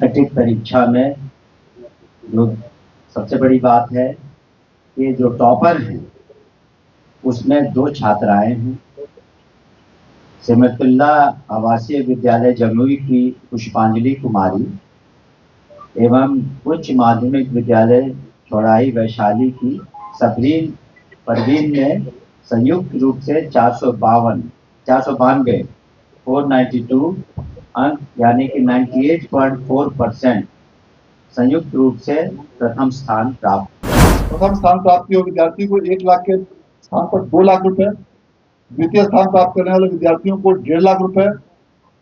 Matric परीक्षा में जो सबसे बड़ी बात है कि जो टॉपर हैं उसमें दो छात्राएं हैं। सिमतुल्ला आवासीय विद्यालय जमुई की पुष्पांजलि कुमारी एवं उच्च माध्यमिक विद्यालय चौड़ाई वैशाली की सबरीन परवीन ने संयुक्त रूप से 492 अंक यानी कि 98.4% संयुक्त रूप से प्रथम स्थान प्राप्त किए विद्यार्थी को 1 लाख के स्थान पर 2 लाख रुपए, द्वितीय स्थान प्राप्त करने वाले विद्यार्थियों को 1.5 लाख रुपए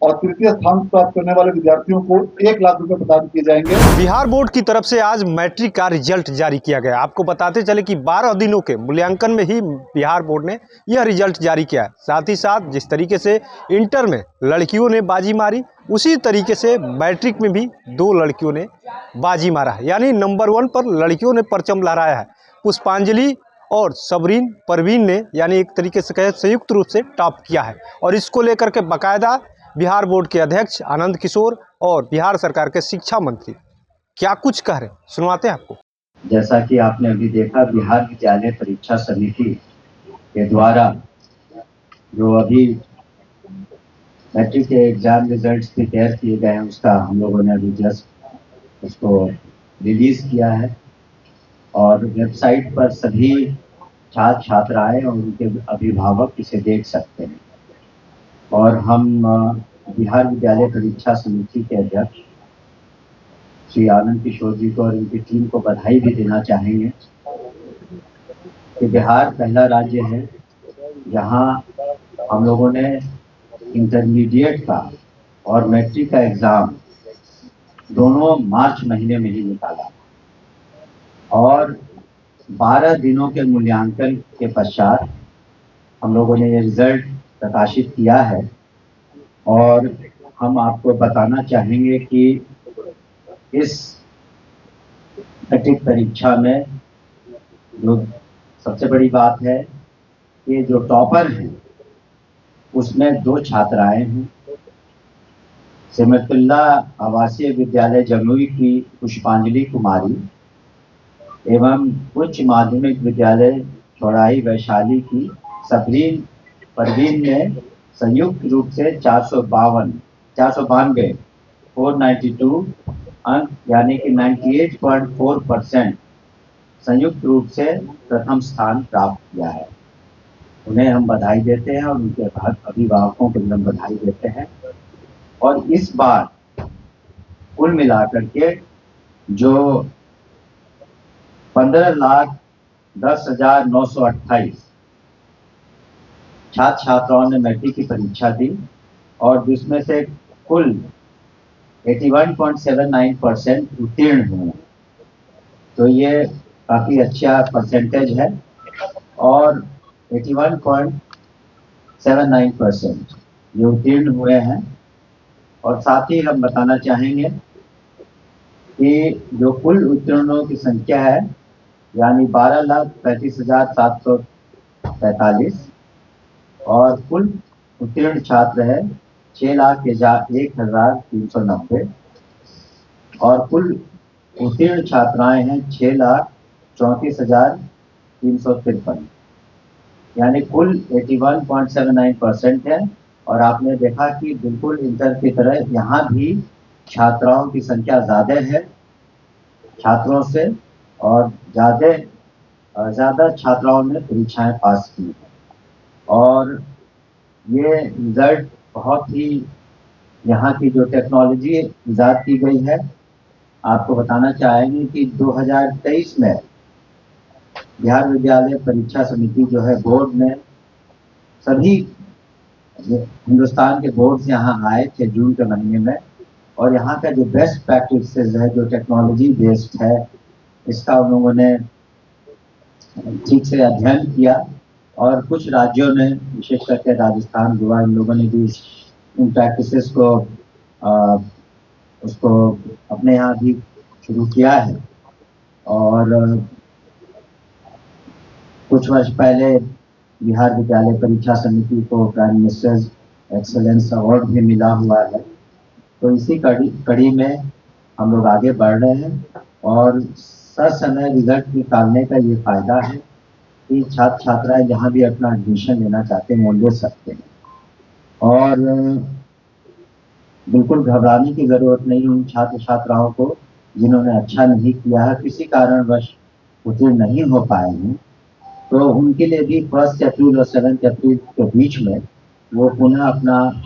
और तृतीय स्थान प्राप्त करने वाले विद्यार्थियों को 1 लाख रुपए प्रदान किए जाएंगे। बिहार बोर्ड की तरफ से आज मैट्रिक का रिजल्ट जारी किया गया। आपको बताते चले कि 12 दिनों के मूल्यांकन में ही बिहार बोर्ड ने यह रिजल्ट जारी किया है। साथ ही साथ जिस तरीके से इंटर में लड़कियों ने बाजी मारी, उसी तरीके से मैट्रिक में भी 2 लड़कियों ने बाजी मारा है, यानी नंबर 1 पर लड़कियों ने परचम लहराया है। पुष्पांजलि और सबरीन परवीन ने यानी एक तरीके से कहे संयुक्त रूप से टॉप किया है। और इसको लेकर के बाकायदा बिहार बोर्ड के अध्यक्ष आनंद किशोर और बिहार सरकार के शिक्षा मंत्री क्या कुछ कह रहे हैं, सुनवाते हैं आपको। जैसा कि आपने अभी देखा, बिहार विद्यालय परीक्षा समिति के द्वारा जो अभी मैट्रिक के एग्जाम रिजल्ट्स प्रिपेयर किए गए हैं, उसका हम लोगों ने अभी जस्ट उसको रिलीज किया है और वेबसाइट पर सभी छात्र छात्राएं और उनके अभिभावक इसे देख सकते हैं। और हम बिहार विद्यालय परीक्षा समिति के अध्यक्ष श्री आनंद किशोर जी को और उनकी टीम को बधाई भी देना चाहेंगे कि बिहार पहला राज्य है जहां हम लोगों ने इंटरमीडिएट का और मैट्रिक का एग्ज़ाम दोनों मार्च महीने में ही निकाला और 12 दिनों के मूल्यांकन के पश्चात हम लोगों ने ये रिजल्ट प्रकाशित किया है। और हम आपको बताना चाहेंगे कि इस मैट्रिक परीक्षा में जो सबसे बड़ी बात है कि जो टॉपर हैं उसमें 2 छात्राएं हैं। सिमतुल्ला आवासीय विद्यालय जमुई की पुष्पांजलि कुमारी एवं उच्च माध्यमिक विद्यालय चौड़ाई वैशाली की सबरीन परवीन ने संयुक्त रूप से 492 अंक यानी कि 98.4% संयुक्त रूप से प्रथम स्थान प्राप्त किया है। उन्हें हम बधाई देते हैं और उनके अभिभावकों को भी हम बधाई देते हैं। और इस बार कुल मिलाकर के जो 15,10,928 छात्र छात्राओं ने मैट्रिक की परीक्षा दी और जिसमें से कुल 81.79% उत्तीर्ण हुए। तो ये काफ़ी अच्छा परसेंटेज है और 81.79% ये उत्तीर्ण हुए हैं। और साथ ही हम बताना चाहेंगे कि जो कुल उत्तीर्णों की संख्या है यानी 12,35,745 और कुल उत्तीर्ण छात्र है 6,01,390 और कुल उत्तीर्ण छात्राएं हैं 6,34,353, यानी कुल 81.79% है। और आपने देखा कि बिल्कुल इंटर की तरह यहाँ भी छात्राओं की संख्या ज़्यादा है छात्रों से और ज़्यादा छात्राओं ने परीक्षाएं पास की हैं। और ये रिजल्ट बहुत ही यहाँ की जो टेक्नोलॉजी ईजाद की गई है, आपको बताना चाहेंगे कि 2023 में बिहार विद्यालय परीक्षा समिति जो है बोर्ड ने सभी हिंदुस्तान के बोर्ड से यहाँ आए थे जून के महीने में और यहाँ का जो बेस्ट प्रैक्टिसेस है, जो टेक्नोलॉजी बेस्ड है, इसका उन लोगों ने ठीक से अध्ययन किया। और कुछ राज्यों ने विशेष करके राजस्थान, गोवा, इन लोगों ने भी इन प्रैक्टिसेस को उसको अपने यहाँ भी शुरू किया है। और कुछ वर्ष पहले बिहार विद्यालय परीक्षा समिति को प्राइम मिनिस्टर्स एक्सेलेंस अवार्ड भी मिला हुआ है। तो इसी कड़ी में हम लोग आगे बढ़ रहे हैं और ससमय रिजल्ट निकालने का ये फायदा है कि छात्र छात्राएं जहाँ भी अपना एडमिशन लेना चाहते हैं वो ले सकते हैं और बिल्कुल घबराने की जरूरत नहीं उन छात्र छात्राओं को जिन्होंने अच्छा नहीं किया है, किसी कारणवश उत्तीर्ण नहीं हो पाए हैं, तो उनके लिए भी 1 अप्रैल और 7 अप्रैल के बीच में वो पुनः अपना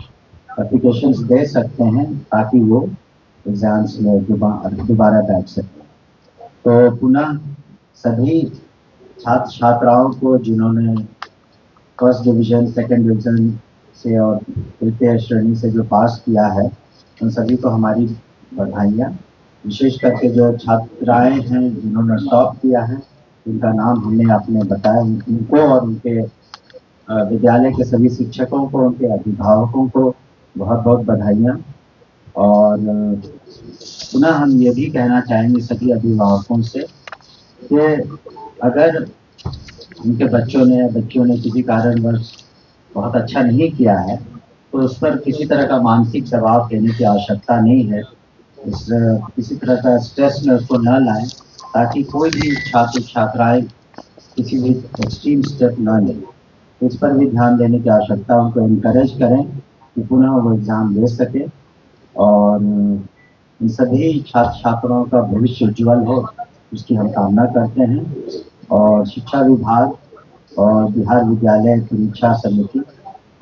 एप्लीकेशंस दे सकते हैं ताकि वो एग्जाम्स में दोबारा बैठ सकें। तो पुनः सभी छात्र छात्राओं को जिन्होंने फर्स्ट डिवीजन, सेकंड डिवीजन से और तृतीय श्रेणी से जो पास किया है, उन सभी को हमारी बधाइयाँ। विशेष करके जो छात्राएं हैं जिन्होंने टॉप किया है, उनका नाम हमने आपने बताया, उनको और उनके विद्यालय के सभी शिक्षकों को, उनके अभिभावकों को बहुत बहुत बधाइयाँ। और पुनः हम ये भी कहना चाहेंगे सभी अभिभावकों से कि अगर उनके बच्चों ने किसी कारणवश बहुत अच्छा नहीं किया है तो उस पर किसी तरह का मानसिक दबाव देने की आवश्यकता नहीं है। किसी तरह का स्ट्रेस में उसको न लाएं ताकि कोई भी छात्र छात्राएं किसी भी एक्सट्रीम स्टेप न लें। इस पर भी ध्यान देने की आवश्यकता, उनको इनकरेज करें कि पुनः वो एग्ज़ाम दे सके और इन सभी छात्र छात्राओं का भविष्य उज्ज्वल हो, इसकी हम कामना करते हैं। और शिक्षा विभाग और बिहार विद्यालय परीक्षा समिति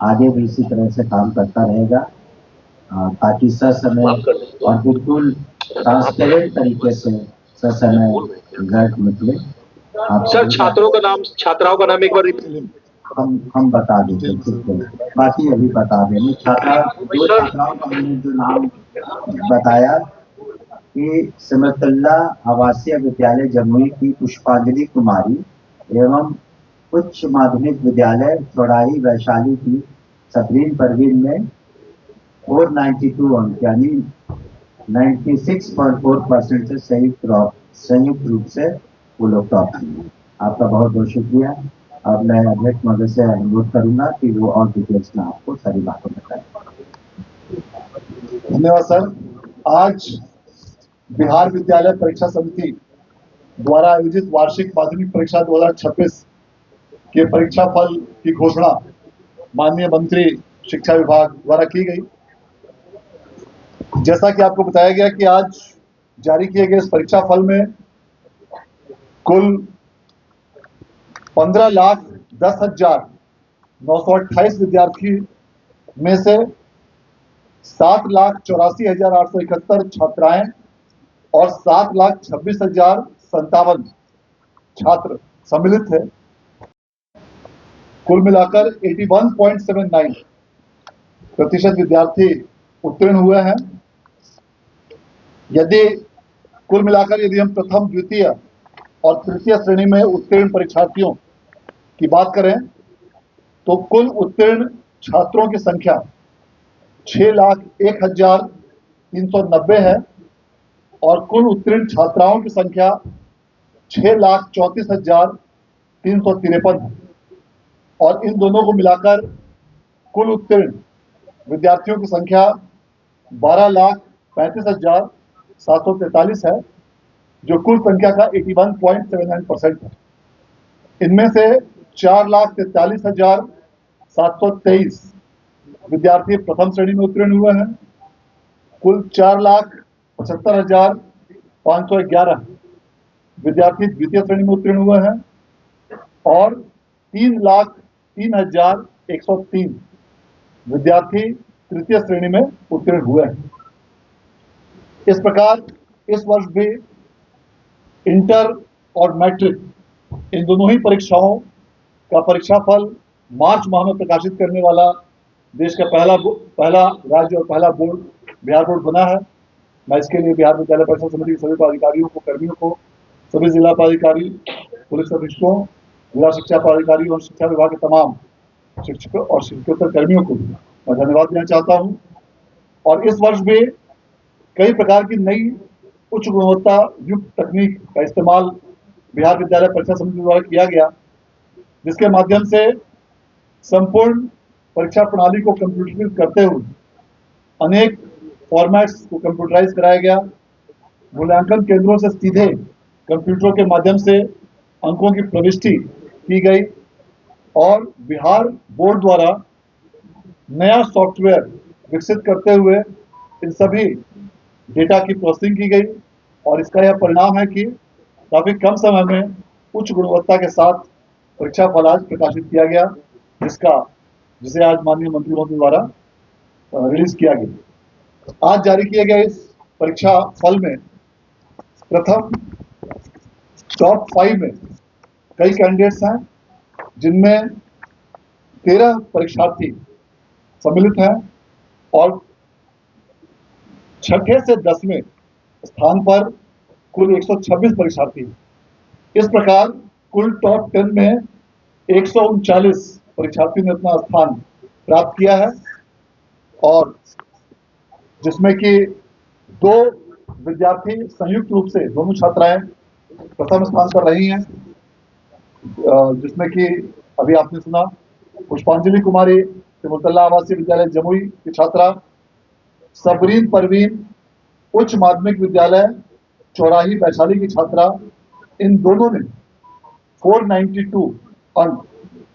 आगे भी इसी तरह से काम करता रहेगा ताकि ससमय और बिल्कुल ट्रांसपेरेंट तरीके से ससमय रिजल्ट निकले। सर छात्राओं का नाम एक बार हम बता देंगे, बाकी अभी बता देंगे। छात्राओं का हमने जो नाम बताया कि सिमरतुल्ला आवासीय विद्यालय जमुई की पुष्पांजलि कुमारी एवं उच्च माध्यमिक विद्यालय चौड़ाई वैशाली की सबरीन परवीन में 492 अंक यानी 96.4% से संयुक्त रूप से वो लोग टॉप किए। आपका बहुत बहुत शुक्रिया। अब मैं अध्यक्ष महोदय से अनुरोध करूंगा कि वो और डिटेल्स में आपको सारी बातें बताएं। धन्यवाद सर। आज बिहार विद्यालय परीक्षा समिति द्वारा आयोजित वार्षिक माध्यमिक परीक्षा 2026 के परीक्षा फल की घोषणा माननीय मंत्री शिक्षा विभाग द्वारा की गई। जैसा कि आपको बताया गया कि आज जारी किए गए इस परीक्षा फल में कुल 15,10,928 विद्यार्थी में से 7,84,871 छात्राएं और 7,26,057 छात्र सम्मिलित है। कुल मिलाकर 81.79% विद्यार्थी उत्तीर्ण हुए हैं। कुल मिलाकर यदि हम प्रथम, द्वितीय और तृतीय श्रेणी में उत्तीर्ण परीक्षार्थियों की बात करें तो कुल उत्तीर्ण छात्रों की संख्या 6,01,390 है और कुल उत्तीर्ण छात्राओं की संख्या 6,34,353 है और इन दोनों को मिलाकर कुल उत्तीर्ण विद्यार्थियों की संख्या 12,35,743 है, जो कुल संख्या का 81.79% है। इनमें से 4,43,723 विद्यार्थी प्रथम श्रेणी में उत्तीर्ण हुए हैं। कुल 4,75,511 विद्यार्थी द्वितीय श्रेणी में उत्तीर्ण हुए हैं और 3,03,103 विद्यार्थी तृतीय श्रेणी में उत्तीर्ण हुए हैं। इस प्रकार इस वर्ष भी इंटर और मैट्रिक इन दोनों ही परीक्षाओं का परीक्षाफल मार्च माह में प्रकाशित करने वाला देश का पहला राज्य और पहला बोर्ड बिहार बोर्ड बना है। मैं इसके लिए बिहार विद्यालय परीक्षा समिति के सभी पदाधिकारियों को, कर्मियों को, सभी जिला पदाधिकारी, पुलिस अधीक्षकों, जिला शिक्षा पदाधिकारी और शिक्षा विभाग के तमाम शिक्षकों और शिक्षकोत्तर कर्मियों को मैं धन्यवाद देना चाहता हूँ। और इस वर्ष भी कई प्रकार की नई उच्च गुणवत्ता युक्त तकनीक का इस्तेमाल बिहार विद्यालय परीक्षा समिति द्वारा किया गया, जिसके माध्यम से संपूर्ण परीक्षा प्रणाली को कंप्यूटरीकृत करते हुए अनेक फॉर्मेट्स को कंप्यूटराइज कराया गया मूल्यांकन केंद्रों से सीधे कंप्यूटरों के माध्यम से अंकों की प्रविष्टि की गई और बिहार बोर्ड द्वारा नया सॉफ्टवेयर विकसित करते हुए इन सभी डेटा की प्रोसेसिंग की गई और इसका यह परिणाम है कि काफी कम समय में उच्च गुणवत्ता के साथ परीक्षा फल आज प्रकाशित किया गया, जिसे आज माननीय मंत्री महोदय द्वारा रिलीज किया गया। आज जारी किए गए इस परीक्षा फल में प्रथम टॉप 5 में कई कैंडिडेट्स हैं, जिनमें 13 परीक्षार्थी सम्मिलित हैं और छठे से 10वें स्थान पर कुल 126 परीक्षार्थी। इस प्रकार कुल टॉप 10 में 139 परीक्षार्थियों ने अपना स्थान प्राप्त किया है और जिसमें कि 2 विद्यार्थी संयुक्त रूप से, दोनों छात्राएं प्रथम स्थान पर रही हैं, जिसमें कि अभी आपने सुना पुष्पांजलि कुमारी सिमुलतल्ला आवासीय विद्यालय जमुई की छात्रा, सबरीन परवीन उच्च माध्यमिक विद्यालय चौराही वैशाली की छात्रा, इन दोनों ने 492 अंक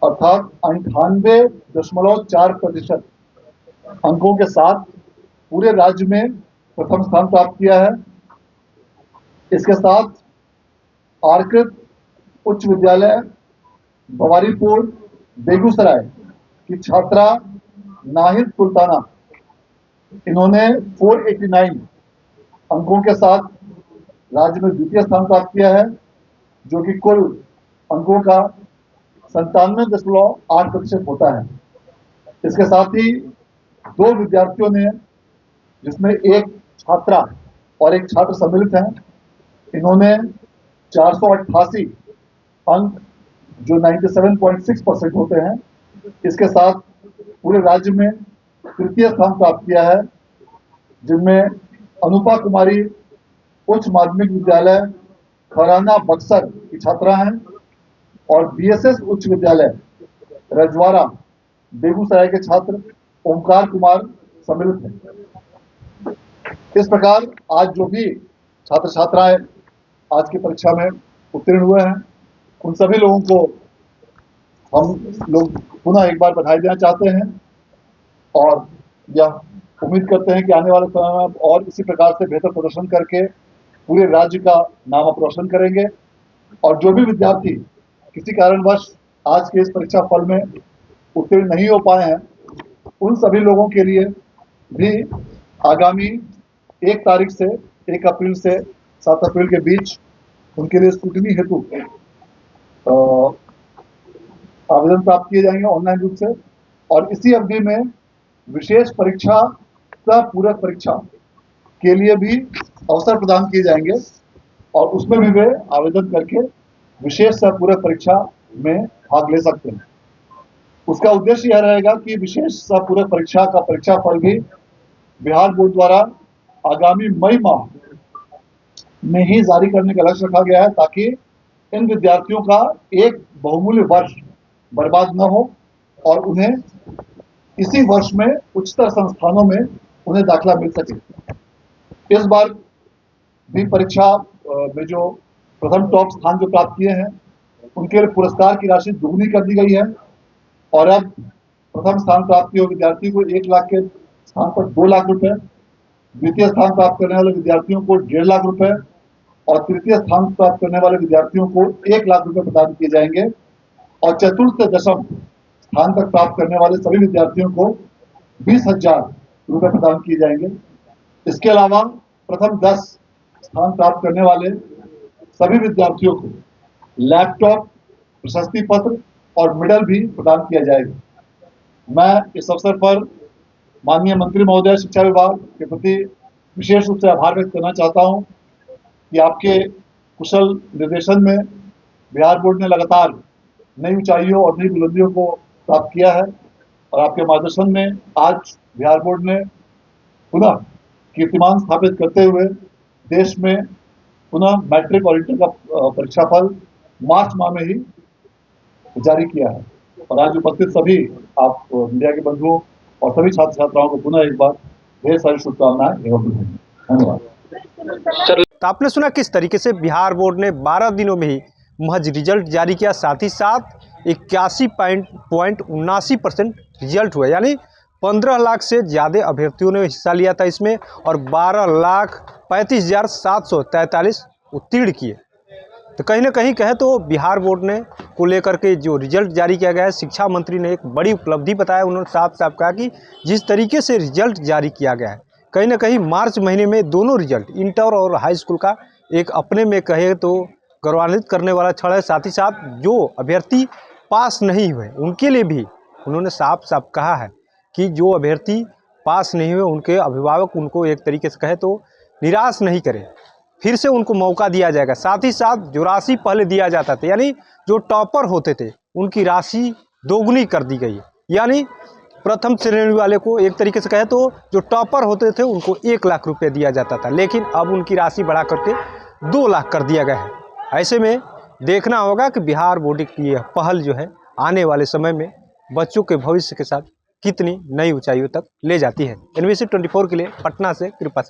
अर्थात 98.4% अंकों के साथ पूरे राज्य में प्रथम स्थान प्राप्त किया है। इसके साथ आर्कृत उच्च विद्यालय बवारीपुर बेगूसराय की छात्रा नाहिद सुल्ताना, इन्होंने 489 अंकों के साथ राज्य में द्वितीय स्थान प्राप्त किया है, जो कि कुल अंकों का 97.8% होता है। इसके साथ ही 2 विद्यार्थियों ने, जिसमें एक छात्रा और एक छात्र सम्मिलित हैं, इन्होंने 488 अंक जो 97.6% होते हैं, इसके साथ पूरे राज्य में तृतीय स्थान प्राप्त किया है, जिनमें अनुपा कुमारी उच्च माध्यमिक विद्यालय खराना बक्सर की छात्रा हैं और बीएसएस उच्च विद्यालय रजवाड़ा बेगूसराय के छात्र ओमकार कुमार सम्मिलित हैं। इस प्रकार आज जो भी छात्र छात्राएं आज की परीक्षा में उत्तीर्ण हुए हैं, उन सभी लोगों को हम लोग पुनः एक बार बधाई देना चाहते हैं और यह उम्मीद करते हैं कि आने वाले समय में और इसी प्रकार से बेहतर प्रदर्शन करके पूरे राज्य का नाम आप रोशन करेंगे और जो भी विद्यार्थी किसी कारणवश आज के इस परीक्षा फल में उत्तीर्ण नहीं हो पाए हैं, उन सभी लोगों के लिए भी आगामी 1 तारीख से 1 अप्रैल से 7 अप्रैल के बीच उनके लिए स्क्रूटनी हेतु आवेदन प्राप्त किए जाएंगे ऑनलाइन रूप से और इसी अवधि में विशेष परीक्षा सह पूरक परीक्षा के लिए भी अवसर प्रदान किए जाएंगे और उसमें भी वे आवेदन करके विशेष सह पूरक परीक्षा में भाग ले सकते हैं। उसका उद्देश्य यह रहेगा कि विशेष सह पूरक परीक्षा का परीक्षा फल भी बिहार बोर्ड द्वारा आगामी मई माह में ही जारी करने का लक्ष्य रखा गया है, ताकि इन विद्यार्थियों का एक बहुमूल्य वर्ष बर्बाद न हो और उन्हें इसी वर्ष में उच्चतर संस्थानों में उन्हें दाखिला मिल सके। इस बार भी परीक्षा में जो प्रथम टॉप स्थान जो प्राप्त किए हैं, उनके लिए पुरस्कार की राशि दुगनी कर दी गई है और अब प्रथम स्थान प्राप्त किए विद्यार्थी को 1 लाख के स्थान पर 2 लाख रुपए, द्वितीय स्थान प्राप्त करने वाले विद्यार्थियों को 1.5 लाख रुपए और तृतीय स्थान प्राप्त करने वाले विद्यार्थियों को 1 लाख रुपए प्रदान किए जाएंगे और चतुर्थ से दशम स्थान तक प्राप्त करने वाले सभी विद्यार्थियों को 20,000 रुपए प्रदान किए जाएंगे। इसके अलावा प्रथम 10 स्थान प्राप्त करने वाले सभी विद्यार्थियों को लैपटॉप, प्रशस्ति पत्र और मेडल भी प्रदान किया जाएगा। मैं इस अवसर पर माननीय मंत्री महोदय शिक्षा विभाग के प्रति विशेष रूप से आभार व्यक्त करना चाहता हूं कि आपके कुशल निर्देशन में बिहार बोर्ड ने लगातार नई ऊंचाइयों और नई बुलंदियों को प्राप्त किया है और आपके मार्गदर्शन में आज बिहार बोर्ड ने पुनः कीर्तिमान स्थापित करते हुए देश में पुनः मैट्रिक और इंटर का परीक्षा फल मार्च माह में ही जारी किया है और आज उपस्थित सभी आप मीडिया के बंधुओं और सभी छात्र छात्राओं को पुनः एक बार ढेर सारी शुभकामनाएं एवं धन्यवाद। सर तो आपने सुना किस तरीके से बिहार बोर्ड ने 12 दिनों में ही महज रिजल्ट जारी किया, साथ ही साथ 81.79% रिजल्ट हुआ, यानी 15 लाख से ज़्यादा अभ्यर्थियों ने हिस्सा लिया था इसमें और 12,35,743 उत्तीर्ण किए। तो कहीं ना कहीं कहे तो बिहार बोर्ड ने को लेकर के जो रिजल्ट जारी किया गया है, शिक्षा मंत्री ने एक बड़ी उपलब्धि बताया। उन्होंने साफ साफ कहा कि जिस तरीके से रिजल्ट जारी किया गया है, कहीं ना कहीं मार्च महीने में दोनों रिजल्ट इंटर और हाई स्कूल का एक अपने में कहे तो गौरवान्वित करने वाला क्षण है। साथ ही साथ जो अभ्यर्थी पास नहीं हुए उनके लिए भी उन्होंने साफ साफ कहा है कि जो अभ्यर्थी पास नहीं हुए उनके अभिभावक उनको एक तरीके से कहे तो निराश नहीं करें, फिर से उनको मौका दिया जाएगा। साथ ही साथ जो राशि पहले दिया जाता था, यानी जो टॉपर होते थे उनकी राशि दोगुनी कर दी गई है। यानी प्रथम श्रेणी वाले को एक तरीके से कहे तो जो टॉपर होते थे उनको 1 लाख रुपये दिया जाता था, लेकिन अब उनकी राशि बढ़ा करके 2 लाख कर दिया गया है। ऐसे में देखना होगा कि बिहार बोर्ड की यह पहल जो है आने वाले समय में बच्चों के भविष्य के साथ कितनी नई ऊंचाइयों तक ले जाती है। NBC 24 के लिए पटना से कृपा।